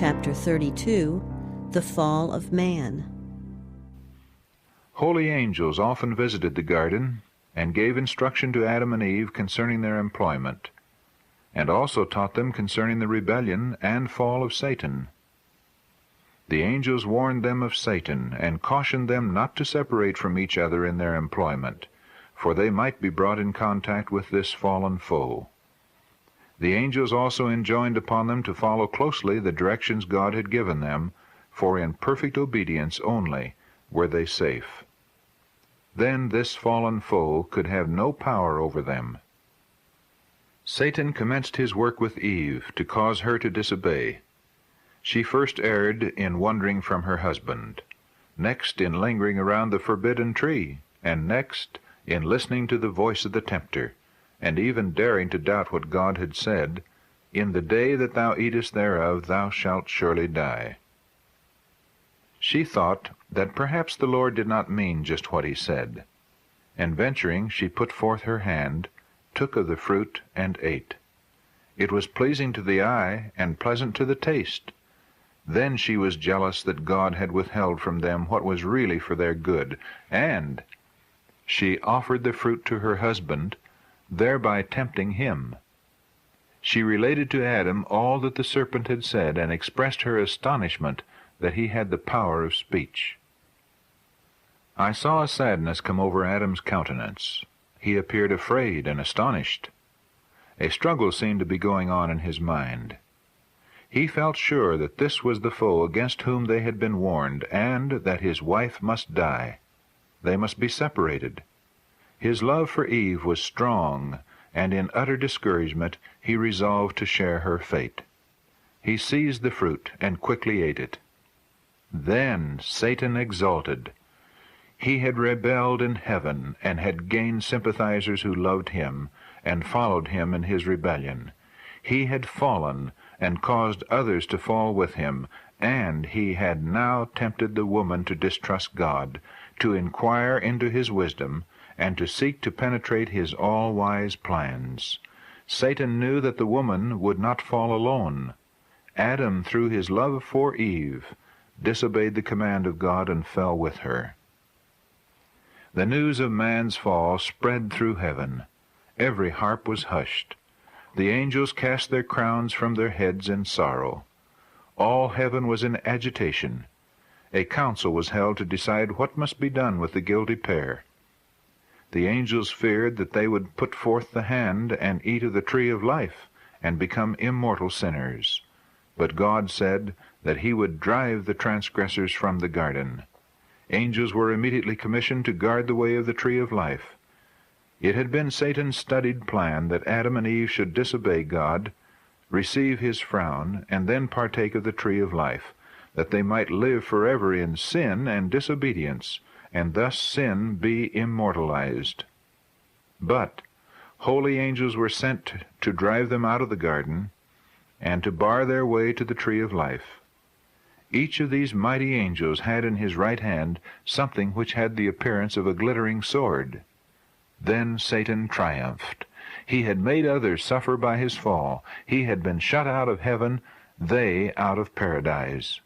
Chapter 32, The Fall of Man. Holy angels often visited the garden and gave instruction to Adam and Eve concerning their employment, and also taught them concerning the rebellion and fall of Satan. The angels warned them of Satan and cautioned them not to separate from each other in their employment, for they might be brought in contact with this fallen foe. The angels also enjoined upon them to follow closely the directions God had given them, for in perfect obedience only were they safe. Then this fallen foe could have no power over them. Satan commenced his work with Eve to cause her to disobey. She first erred in wandering from her husband, next in lingering around the forbidden tree, and next in listening to the voice of the tempter, and even daring to doubt what God had said, "In the day that thou eatest thereof thou shalt surely die." She thought that perhaps the Lord did not mean just what he said, and venturing she put forth her hand, took of the fruit, and ate. It was pleasing to the eye and pleasant to the taste. Then she was jealous that God had withheld from them what was really for their good, and she offered the fruit to her husband, thereby tempting him. She related to Adam all that the serpent had said, and expressed her astonishment that he had the power of speech. I saw a sadness come over Adam's countenance. He appeared afraid and astonished. A struggle seemed to be going on in his mind. He felt sure that this was the foe against whom they had been warned, and that his wife must die. They must be separated. His love for Eve was strong, and in utter discouragement he resolved to share her fate. He seized the fruit and quickly ate it. Then Satan exulted. He had rebelled in heaven and had gained sympathizers who loved him and followed him in his rebellion. He had fallen and caused others to fall with him, and he had now tempted the woman to distrust God, to inquire into his wisdom, and to seek to penetrate his all-wise plans. Satan knew that the woman would not fall alone. Adam, through his love for Eve, disobeyed the command of God and fell with her. The news of man's fall spread through heaven. Every harp was hushed. The angels cast their crowns from their heads in sorrow. All heaven was in agitation. A council was held to decide what must be done with the guilty pair. The angels feared that they would put forth the hand and eat of the tree of life and become immortal sinners. But God said that he would drive the transgressors from the garden. Angels were immediately commissioned to guard the way of the tree of life. It had been Satan's studied plan that Adam and Eve should disobey God, receive his frown, and then partake of the tree of life, that they might live forever in sin and disobedience, and thus sin be immortalized. But holy angels were sent to drive them out of the garden, and to bar their way to the tree of life. Each of these mighty angels had in his right hand something which had the appearance of a glittering sword. Then Satan triumphed. He had made others suffer by his fall. He had been shut out of heaven, they out of paradise.